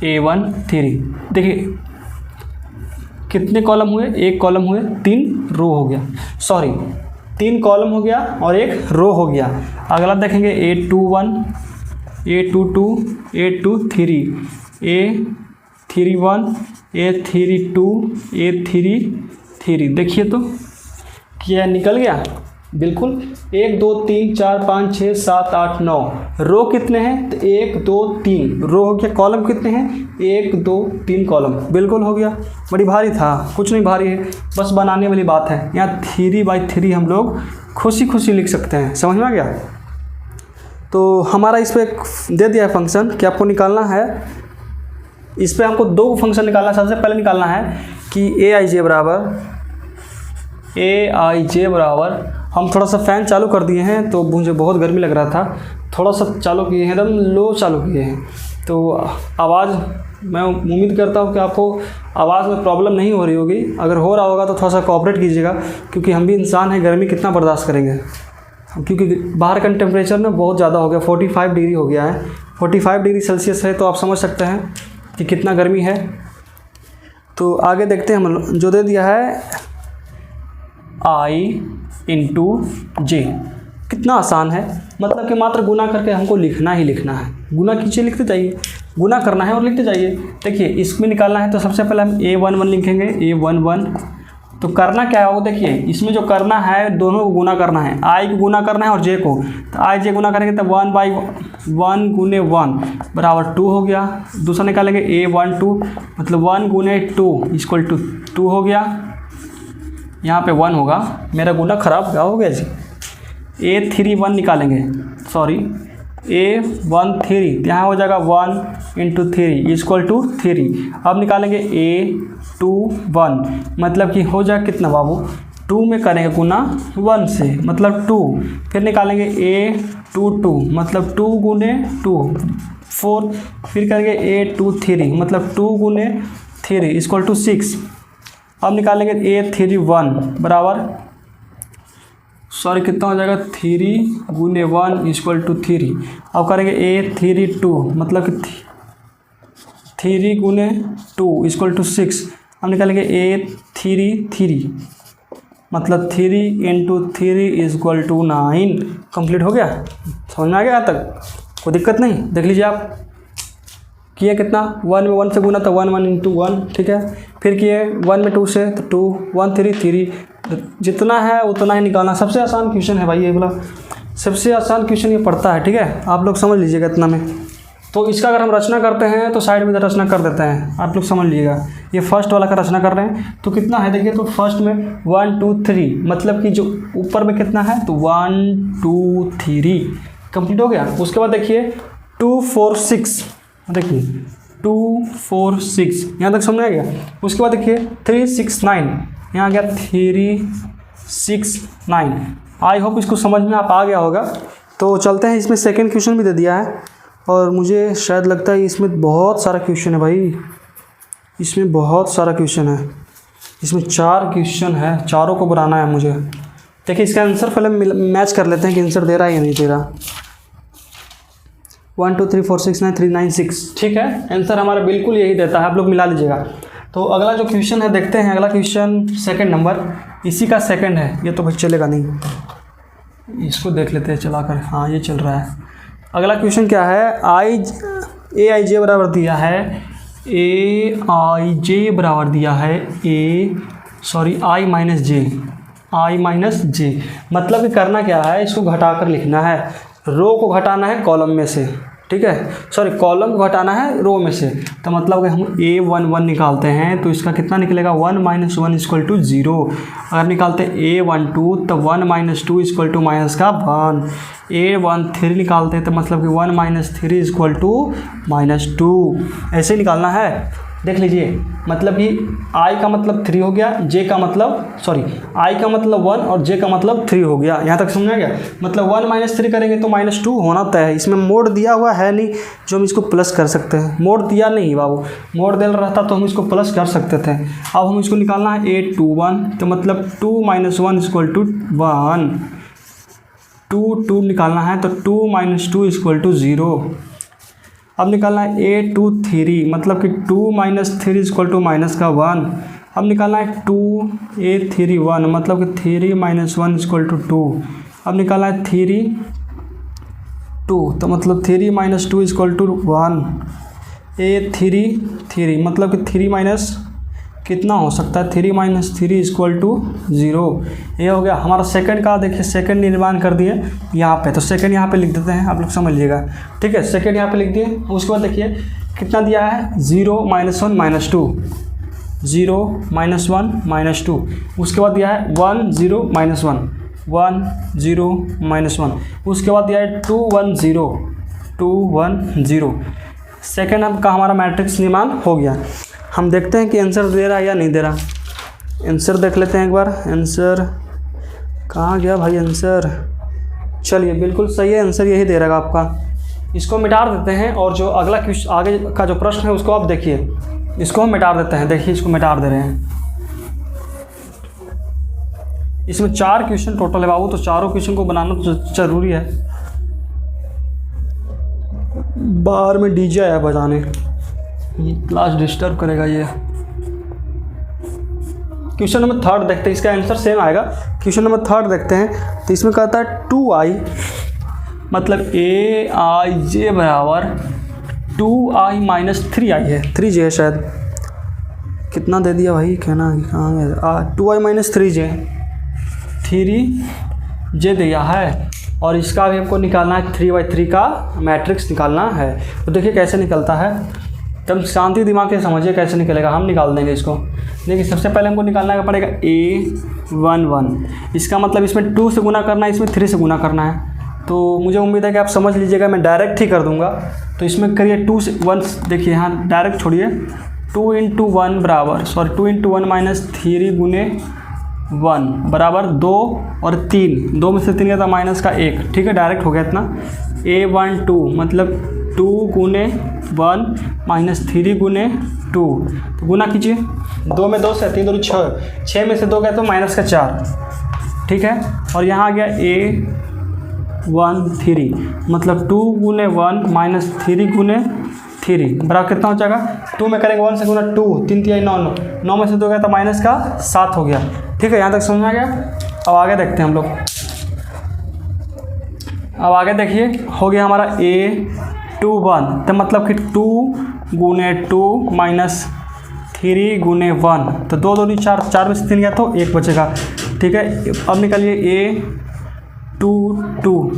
A13। देखिए कितने कॉलम हुए, 1 कॉलम हुए, 3 रो हो गया, 3 कॉलम हो गया और 1 रो हो गया। अगला देखेंगे A21, A22, A23, A31 A32 A33। देखिए तो क्या निकल गया, बिल्कुल 1 2 3 4 5 6 7 8 9। रो कितने हैं, तो 1 2 3 रो हो गया। कॉलम कितने हैं, 1 2 3 कॉलम, बिल्कुल हो गया। बड़ी भारी था, कुछ नहीं भारी है, बस बनाने वाली बात है। यहाँ 3/3 हम लोग खुशी खुशी लिख सकते हैं, समझ में आ गया। तो हमारा इस पर दे दिया है फंक्शन कि आपको निकालना है, इस पर हमको 2 फंक्शन निकालना है। सबसे पहले निकालना है कि AIJ बराबर हम थोड़ा सा फ़ैन चालू कर दिए हैं, तो मुझे बहुत गर्मी लग रहा था, थोड़ा सा चालू किए हैं, एकदम लो चालू किए हैं। तो आवाज़, मैं उम्मीद करता हूँ कि आपको आवाज़ में प्रॉब्लम नहीं हो रही होगी। अगर हो रहा होगा तो थोड़ा सा कोऑपरेट कीजिएगा, क्योंकि हम भी इंसान हैं, गर्मी कितना बर्दाश्त करेंगे। क्योंकि बाहर का टेम्परेचर ना बहुत ज़्यादा हो गया, 45 डिग्री हो गया है, 45 डिग्री सेल्सियस है, तो आप समझ सकते हैं कि कितना गर्मी है। तो आगे देखते हैं हम, जो दे दिया है I × J, कितना आसान है। मतलब कि मात्र गुना करके हमको लिखना ही लिखना है, गुना कीजिए, लिखते जाइए, गुना करना है और लिखते जाइए। देखिए इसमें निकालना है तो सबसे पहले हम A11 लिखेंगे, A11। तो करना क्या होगा, देखिए इसमें जो करना है दोनों को गुना करना है, I को गुना करना है और J को। तो I J गुना करेंगे तो 1/1 गुने 1 बराबर 2 हो गया। दूसरा निकालेंगे A12, मतलब 1 गुने 2 = 2 हो गया। यहाँ पे 1 होगा, मेरा गुना खराब क्या हो गया जी। A31 निकालेंगे, सॉरी A13, यहाँ हो जाएगा 1 × 3 = 3। अब निकालेंगे A21, मतलब कि हो जाएगा कितना बाबू, 2 में करेंगे गुना 1 से, मतलब 2। फिर निकालेंगे A22, मतलब 2 गुने 2 4। फिर करेंगे A23, मतलब 2 गुने 3 = 6। अब निकालेंगे A31 बराबर, सॉरी कितना हो जाएगा, 3 गुने 1 = 3। अब करेंगे A32, मतलब कि 3 गुने 2 = 6। अब निकालेंगे A33, मतलब 3 × 3 = 9। कंप्लीट हो गया, समझ में आ गया यहाँ तक, कोई दिक्कत नहीं। देख लीजिए आप किए कितना, 1 में 1 से गुना तो 1 × 1, ठीक है। फिर किए 1 में 2 से तो 2 1 3 3, जितना है उतना ही निकालना। सबसे आसान क्वेश्चन है भाई ये वाला, सबसे आसान क्वेश्चन ये पड़ता है, ठीक है। आप लोग समझ लीजिएगा इतना में। तो इसका अगर हम रचना करते हैं तो साइड में रचना कर देते हैं, आप लोग समझ लीजिएगा। ये फर्स्ट वाला का रचना कर रहे हैं तो कितना है, देखिए तो फर्स्ट में 1 2 3, मतलब कि जो ऊपर में कितना है तो 1 2 3 कंप्लीट हो गया। उसके बाद देखिए 2 4 6, देखिए 2 4 6, यहाँ तक समझ आ गया। उसके बाद देखिए 3 6 9, यहाँ आ गया 3 6 9। आई होप इसको समझ में आप आ गया होगा। तो चलते हैं, इसमें सेकंड क्वेश्चन भी दे दिया है, और मुझे शायद लगता है इसमें बहुत सारा क्वेश्चन है भाई, इसमें बहुत सारा क्वेश्चन है। इसमें 4 क्वेश्चन है, चारों को बनाना है मुझे। देखिए इसका आंसर पहले मैच कर लेते हैं कि आंसर दे रहा है या नहीं दे रहा। 1 2 3 4 6 9 3 9 6, ठीक है, आंसर हमारा बिल्कुल यही देता है, आप लोग मिला लीजिएगा। तो अगला जो क्वेश्चन है देखते हैं। अगला क्वेश्चन सेकंड नंबर, इसी का सेकंड है, ये तो भाई चलेगा नहीं, इसको देख लेते हैं चलाकर। हाँ ये चल रहा है। अगला क्वेश्चन क्या है, AIJ बराबर दिया है, AIJ बराबर दिया है I - J, मतलब कि करना क्या है, इसको घटाकर लिखना है। रो को घटाना है कॉलम में से, ठीक है, सॉरी कॉलम को घटाना है रो में से। तो मतलब कि हम A11 निकालते हैं तो इसका कितना निकलेगा, 1 - 1 = 0। अगर निकालते हैं A12 तो 1 - 2 = -1। A13 निकालते हैं तो मतलब कि 1 - 3 = -2। ऐसे निकालना है, देख लीजिए। मतलब कि I का मतलब 3 हो गया, J का मतलब I का मतलब 1 और J का मतलब 3 हो गया। यहाँ तक समझ आ गया। मतलब 1 - 3 करेंगे तो -2 होना तय है। इसमें मोड दिया हुआ है नहीं जो हम इसको प्लस कर सकते हैं, मोड दिया नहीं बाबू, मोड दिया रहता तो हम इसको प्लस कर सकते थे। अब हम इसको निकालना है A21, तो मतलब 2 - 1 = 1। 2 निकालना है तो 2 - 2 = 0। अब निकालना है A23, मतलब कि 2 - 3 = -1। अब निकालना है A31, मतलब कि 3 - 1 = 2। अब निकालना है 2, तो मतलब 3 - 2 = 1। ए थ्री थ्री, मतलब कि थ्री माइनस कितना हो सकता है, three minus three equal to zero. ये हो गया हमारा सेकंड का। देखिए सेकंड निर्माण कर दिए यहाँ पे, तो सेकंड यहाँ पे लिख देते हैं, आप लोग समझ लीजिएगा। ठीक है, सेकंड यहाँ पे लिख दिए। उसके बाद देखिए कितना दिया है, zero minus one minus two, zero minus one minus two. उसके बाद दिया है one zero minus one, one zero minus one. उसके बाद दिया है two one zero, two one zero. Second का हमारा मैट्रिक्स निर्माण हो गया। हम देखते हैं कि आंसर दे रहा है या नहीं दे रहा। आंसर देख लेते हैं एक बार। आंसर कहाँ गया भाई आंसर? चलिए बिल्कुल सही है, आंसर यही दे रहेगा आपका। इसको मिटा देते हैं और जो अगला क्वेश्चन आगे का जो प्रश्न है उसको आप देखिए। इसको हम मिटा देते हैं। देखिए इसको मिटा दे रहे हैं। इसमें 4 क्वेश्चन टोटल है बाबू, तो चारों क्वेश्चन को बनाना तो जरूरी है। बाहर में डीजे आया बजाने, ये क्लास डिस्टर्ब करेगा ये। क्वेश्चन नंबर थर्ड देखते हैं, इसका आंसर सेम आएगा। क्वेश्चन नंबर थर्ड देखते हैं, तो इसमें कहता है 2i मतलब ए आई जे बराबर 2i माइनस 3i है, 3j है शायद। कितना दे दिया भाई, कहना कहाँ गया? 2i माइनस 3j, 3j दिया है। और इसका भी हमको निकालना है, 3/3 का मैट्रिक्स निकालना है। तो देखिए कैसे निकलता है, एकदम शांति दिमाग से समझिए कैसे निकलेगा। हम निकाल देंगे इसको। देखिए सबसे पहले हमको निकालना पड़ेगा A11। इसका मतलब इसमें 2 से गुना करना है, इसमें 3 से गुना करना है। तो मुझे उम्मीद है कि आप समझ लीजिएगा, मैं डायरेक्ट ही कर दूंगा। तो इसमें करिए 2 से 1, देखिए यहाँ डायरेक्ट छोड़िए। 2 × 1 बराबर 2 × 1 माइनस 3 गुने 1 बराबर 2 और 3, 2 में से 3 गया था माइनस का 1। ठीक है, डायरेक्ट हो गया इतना। A12 मतलब 2 गुने 1 माइनस 3 गुने 2, तो गुना कीजिए। 2 में 2 से 3 2 6, 6 में से 2 गया तो माइनस का 4। ठीक है, और यहाँ आ गया A13 मतलब 2 गुने 1 माइनस 3 गुने 3 बराबर कितना हो जाएगा, 2 में करेंगे 1 से गुना 2, 3 3 9, 9 में से 2 गया तो माइनस का 7 हो गया। ठीक है, यहाँ तक समझ में आ गया। अब आगे देखते हैं हम लोग। अब आगे देखिए, हो गया हमारा A21, तो मतलब कि 2 गुने 2 माइनस 3 गुने 1, तो 2 2 4, 4 में से 3 गया तो 1 बचेगा। ठीक है, अब निकालिए A22,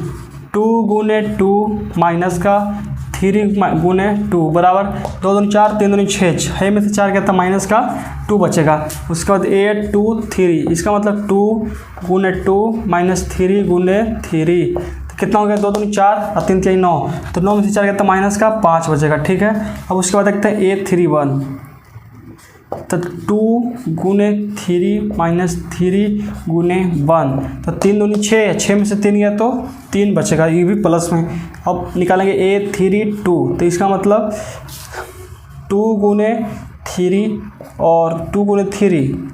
2 गुने 2 माइनस का 3 गुने 2 बराबर 2 2 4, 3 2 6, 6 में से 4 गया था माइनस का 2 बचेगा। उसके बाद A23, इसका मतलब 2 गुने 2 माइनस 3 गुने 3, तो कितना हो गया, 2 2 4 और 3 3 9, तो 9 में से 4 गया था माइनस का 5 बचेगा। ठीक है, अब उसके बाद देखते हैं A31, तो 2 गुने 3 माइनस 3 गुने 1, तो 3 2 6, 6 में से 3 गया तो 3 बचेगा, ये भी प्लस में। अब निकालेंगे A32, तो इसका मतलब 2 गुने 3 और 2 गुने 3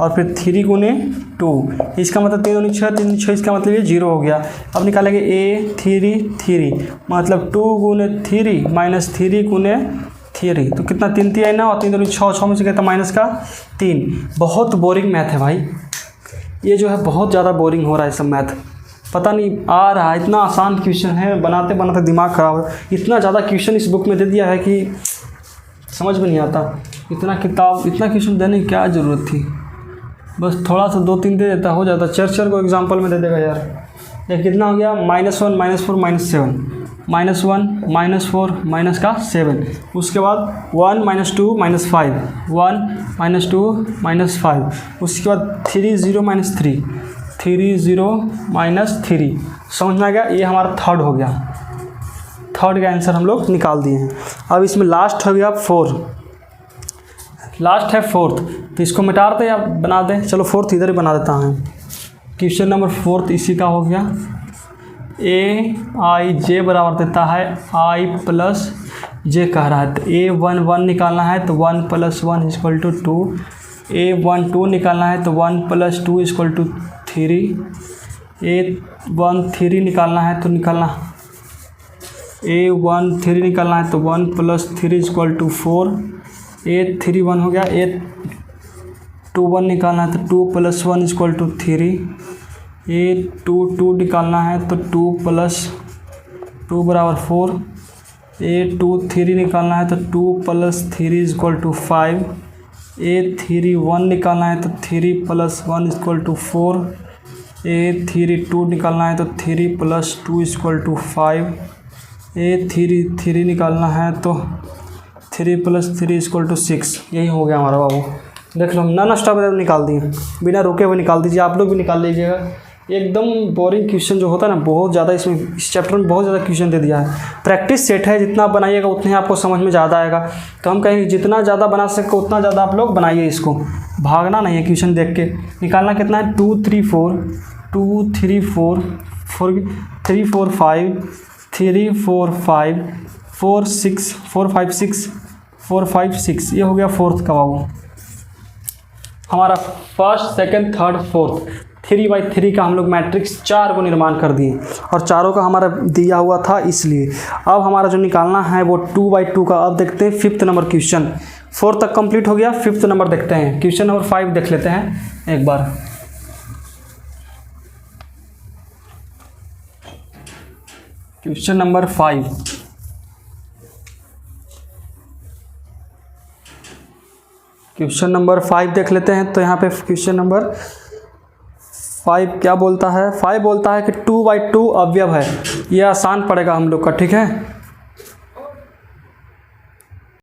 और फिर 3 गुने 2, इसका मतलब 3 2 6, 3 6, इसका मतलब ये 0 हो गया। अब निकालेंगे A33 मतलब 2 गुने 3 माइनस 3 गुने 3, तो कितना 3 3 9 और 3 2 6, 6 में से कहता माइनस का 3। बहुत बोरिंग मैथ है भाई, ये जो है बहुत ज़्यादा बोरिंग हो रहा है सब मैथ, पता नहीं आ रहा है। इतना आसान क्वेश्चन है, बनाते बनाते दिमाग खराब है। इतना ज़्यादा क्वेश्चन इस बुक में दे दिया है कि समझ में नहीं आता। इतना क्वेश्चन देने की क्या ज़रूरत थी, बस थोड़ा सा 2-3 दे देता हो जाता। चर को एग्जाम्पल में दे देगा यार। ये कितना हो गया, -1 -4 -7, -1 -4 माइनस का 7, उसके बाद 1 -2 -5, 1 -2 -5, उसके बाद 3 0 -3, 3 0 -3। समझ में आ गया, ये हमारा थर्ड हो गया। थर्ड का आंसर हम लोग निकाल दिए हैं। अब इसमें लास्ट हो गया 4, लास्ट है 4th, तो इसको मिटा दें या बना दें, चलो 4th इधर ही बना देता हूँ। क्वेश्चन नंबर 4th इसी का हो गया। AIJ बराबर देता है I प्लस J कह रहा है, तो A11 निकालना है तो 1 + 1 = 2, A12 निकालना है तो 1 + 2 = 3, A13 निकालना है तो A13 निकालना है तो 1 + 3 = 4, A31 हो गया। A21 निकालना है तो 2 + 1 = 3, A22 निकालना है तो 2 + 2 = 4, A23 निकालना है तो 2 + 3 = 5। A31 निकालना है तो 3 + 1 = 4। A32 निकालना है तो 3 + 2 = 5। A33 निकालना है तो 3 + 3 = 6। यही हो गया हमारा बाबू। देख लो, नॉन स्टॉप निकाल दिए, बिना रुके हुए निकाल दीजिए। आप लोग भी निकाल लीजिएगा। एकदम बोरिंग क्वेश्चन जो होता है ना, बहुत ज़्यादा इसमें, इस चैप्टर में बहुत ज़्यादा क्वेश्चन दे दिया है। प्रैक्टिस सेट है, जितना बनाइएगा उतने आपको समझ में ज़्यादा आएगा। तो हम कहेंगे जितना ज़्यादा बना सके उतना ज़्यादा आप लोग बनाइए इसको, भागना नहीं है क्वेश्चन देख के। निकालना कितना है, 2 3 4 2 3 4 3 4 5 3 4 5 4 6 4 5 6 4 5 6। ये हो गया फोर्थ का बाबू हमारा। फर्स्ट, सेकंड, थर्ड, फोर्थ 3/3 का हम लोग मैट्रिक्स 4 को निर्माण कर दिए, और चारों का हमारा दिया हुआ था इसलिए। अब हमारा जो निकालना है वो 2/2 का। अब देखते हैं 5th नंबर क्वेश्चन। 4 तक कंप्लीट हो गया, 5th नंबर देखते हैं। क्वेश्चन नंबर 5 देख लेते हैं एक बार। क्वेश्चन नंबर 5, क्वेश्चन नंबर 5 देख लेते हैं। तो यहाँ पे क्वेश्चन नंबर 5 क्या बोलता है, 5 बोलता है कि 2/2 अवयव है। ये आसान पड़ेगा हम लोग का, ठीक है।